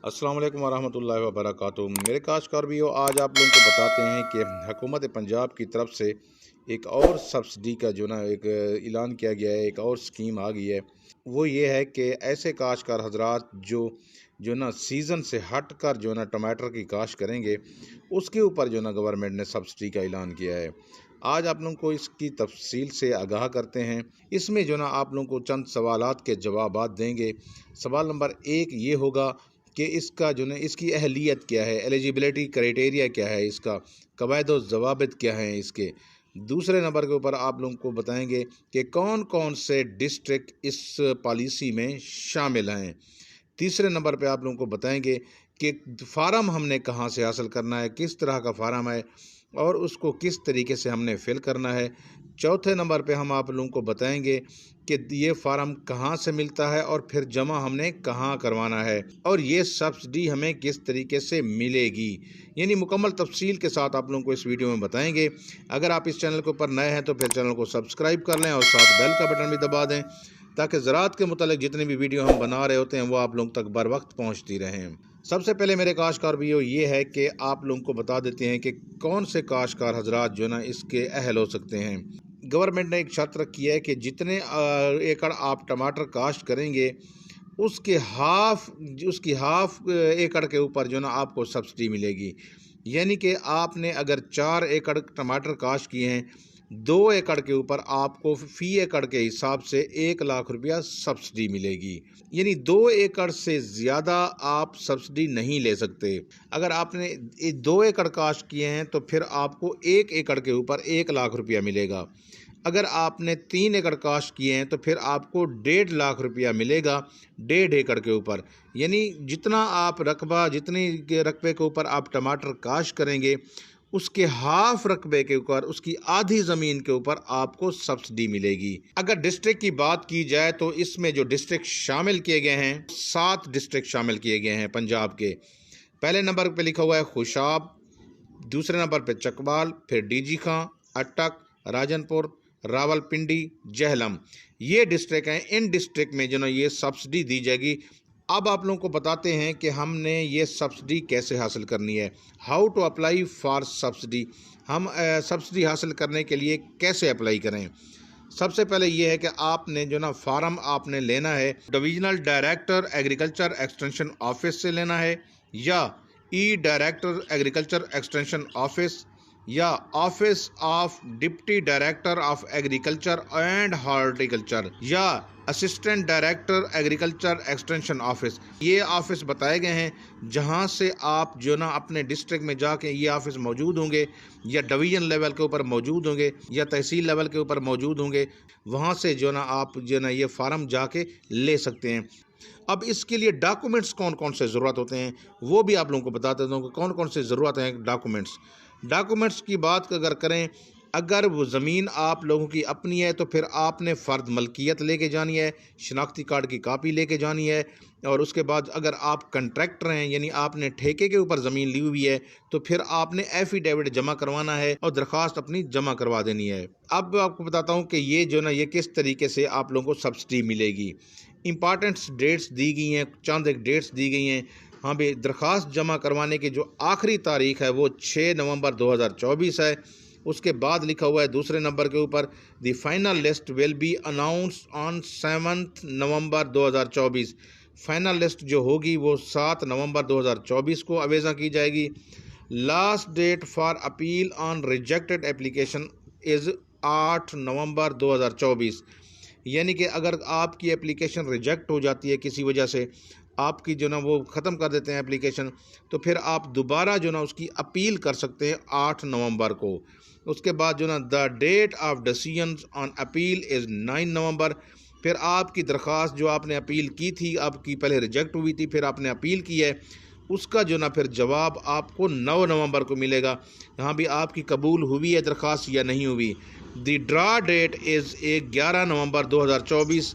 अस्सलाम वालेकुम वरहमतुल्लाहि वबरकातुहू। मेरे काश्तकार भाइयों, आज आप लोगों को बताते हैं कि हुकूमत पंजाब की तरफ से एक और सब्सिडी का जो ना एक ऐलान किया गया है, एक और स्कीम आ गई है। वो ये है कि ऐसे काश्तकार हजरात जो जो ना सीज़न से हट कर जो ना टमाटर की काश्त करेंगे, उसके ऊपर जो ना गवर्नमेंट ने सब्सिडी का ऐलान किया है। आज आप लोगों को इसकी तफसील से आगाह करते हैं। इसमें जो ना आप लोगों को चंद सवालात के जवाबात देंगे। सवाल नंबर 1 ये होगा कि इसका जो ना इसकी अहलियत क्या है, एलिजिबिलिटी क्राइटेरिया क्या है, इसका कवायद व ज़वाबित क्या हैं इसके। दूसरे नंबर के ऊपर आप लोगों को बताएंगे कि कौन कौन से डिस्ट्रिक्ट इस पॉलिसी में शामिल हैं। तीसरे नंबर पे आप लोगों को बताएंगे कि फार्म हमने कहाँ से हासिल करना है, किस तरह का फार्म है और उसको किस तरीके से हमने फिल करना है। चौथे नंबर पे हम आप लोगों को बताएंगे कि ये फार्म कहाँ से मिलता है और फिर जमा हमने कहाँ करवाना है और ये सब्सिडी हमें किस तरीके से मिलेगी। यानी मुकम्मल तफसील के साथ आप लोगों को इस वीडियो में बताएंगे। अगर आप इस चैनल के ऊपर नए हैं तो फिर चैनल को सब्सक्राइब कर लें और साथ बेल का बटन भी दबा दें, ताकि ज़राअत के मुतालिक जितने भी वीडियो हम बना रहे होते हैं वो आप लोगों तक बर वक्त पहुँचती रहें। सबसे पहले मेरे काश्तकार भाइयों ये है कि आप लोगों को बता देते हैं कि कौन से काश्तकार हजरात जो ना इसके अहल हो सकते हैं। गवर्नमेंट ने एक शर्त रखी है कि जितने एकड़ आप टमाटर काश्त करेंगे उसके उसकी हाफ एकड़ के ऊपर जो ना आपको सब्सिडी मिलेगी। यानी कि आपने अगर 4 एकड़ टमाटर काश्त किए हैं, 2 एकड़ के ऊपर आपको फी एकड़ के हिसाब से 1 लाख रुपया सब्सिडी मिलेगी। यानी 2 एकड़ से ज़्यादा आप सब्सिडी नहीं ले सकते। अगर आपने 2 एकड़ काश्त किए हैं तो फिर आपको 1 एकड़ के ऊपर 1 लाख रुपया मिलेगा। अगर आपने 3 एकड़ काश्त किए हैं तो फिर आपको 1.5 लाख रुपया मिलेगा 1.5 एकड़ के ऊपर। यानी जितना आप जितनी रकबे के ऊपर आप टमाटर काश्त करेंगे, उसके हाफ रकबे के ऊपर, उसकी आधी ज़मीन के ऊपर आपको सब्सिडी मिलेगी। अगर डिस्ट्रिक्ट की बात की जाए तो इसमें जो डिस्ट्रिक्ट शामिल किए गए हैं, 7 डिस्ट्रिक्ट शामिल किए गए हैं पंजाब के। पहले नंबर पे लिखा हुआ है खुशाब, दूसरे नंबर पे चकवाल, फिर डीजी खां, अटक, राजनपुर, रावलपिंडी, जहलम। ये डिस्ट्रिक्ट हैं। इन डिस्ट्रिक्ट में जो ना ये सब्सिडी दी जाएगी। अब आप लोगों को बताते हैं कि हमने ये सब्सिडी कैसे हासिल करनी है। How to apply for subsidy. हम सब्सिडी हासिल करने के लिए कैसे अप्लाई करें। सबसे पहले ये है कि आपने जो ना फार्म आपने लेना है divisional director agriculture extension office से लेना है, या डायरेक्टर एग्रीकल्चर एक्सटेंशन ऑफिस, या office of deputy director of agriculture and horticulture, या assistant director agriculture extension office. ये ऑफिस बताए गए हैं जहां से आप जो ना अपने डिस्ट्रिक्ट में जाके ये ऑफिस मौजूद होंगे, या डिवीजन लेवल के ऊपर मौजूद होंगे, या तहसील लेवल के ऊपर मौजूद होंगे। वहां से जो ना आप जो ना ये फार्म जाके ले सकते हैं। अब इसके लिए डॉक्यूमेंट्स कौन कौन से ज़रूरत होते हैं वो भी आप लोगों को बता देता हूँ कि कौन कौन से ज़रूरत हैं डॉक्यूमेंट्स की बात अगर करें, अगर वो ज़मीन आप लोगों की अपनी है तो फिर आपने फ़र्द मलकियत लेके जानी है, शनाख्ती कार्ड की कापी लेके जानी है। और उसके बाद अगर आप कंट्रैक्टर हैं, यानी आपने ठेके के ऊपर ज़मीन ली हुई है, तो फिर आपने एफिडेविट जमा करवाना है और दरख्वास्त अपनी जमा करवा देनी है। अब आपको बताता हूँ कि ये जो ना ये किस तरीके से आप लोगों को सब्सिडी मिलेगी। इंपॉर्टेंट डेट्स दी गई हैं, चंद एक डेट्स दी गई हैं। हाँ भाई, दरख्वास्त जमा करवाने की जो आखिरी तारीख है वो 6 नवंबर 2024 है। उसके बाद लिखा हुआ है दूसरे नंबर के ऊपर, the final list will be announced on 7 November 2024। Final list जो होगी वो 7 नवंबर 2024 को अवेज़ा की जाएगी। Last date for appeal on rejected application is 8 November 2024। यानी कि अगर आपकी एप्लीकेशन रिजेक्ट हो जाती है किसी वजह से, आपकी जो ना वो ख़त्म कर देते हैं एप्लीकेशन, तो फिर आप दोबारा जो ना उसकी अपील कर सकते हैं 8 नवंबर को। उसके बाद जो ना the date of decision on appeal is 9 November. फिर आपकी दरख्वास्त जो आपने अपील की थी, आपकी पहले रिजेक्ट हुई थी, फिर आपने अपील की है, उसका जो ना फिर जवाब आपको 9 नवंबर को मिलेगा। यहाँ भी आपकी कबूल हुई है दरख्वास्त या नहीं हुई। द ड्रा डेट इज़ 11 नवंबर 2024।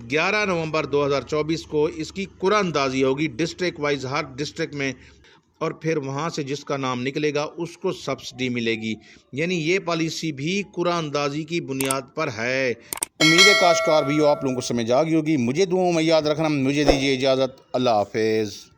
11 नवंबर 2024 को इसकी कुरानंदाजी होगी डिस्ट्रिक्ट वाइज, हर डिस्ट्रिक्ट में, और फिर वहाँ से जिसका नाम निकलेगा उसको सब्सिडी मिलेगी। यानी ये पॉलिसी भी कुरानंदाजी की बुनियाद पर है। उम्मीद है काश्तकार भी आप लोगों को समझ आ गई होगी। मुझे दुआओं में याद रखना। मुझे दीजिए इजाज़त। अल्लाह हाफिज़।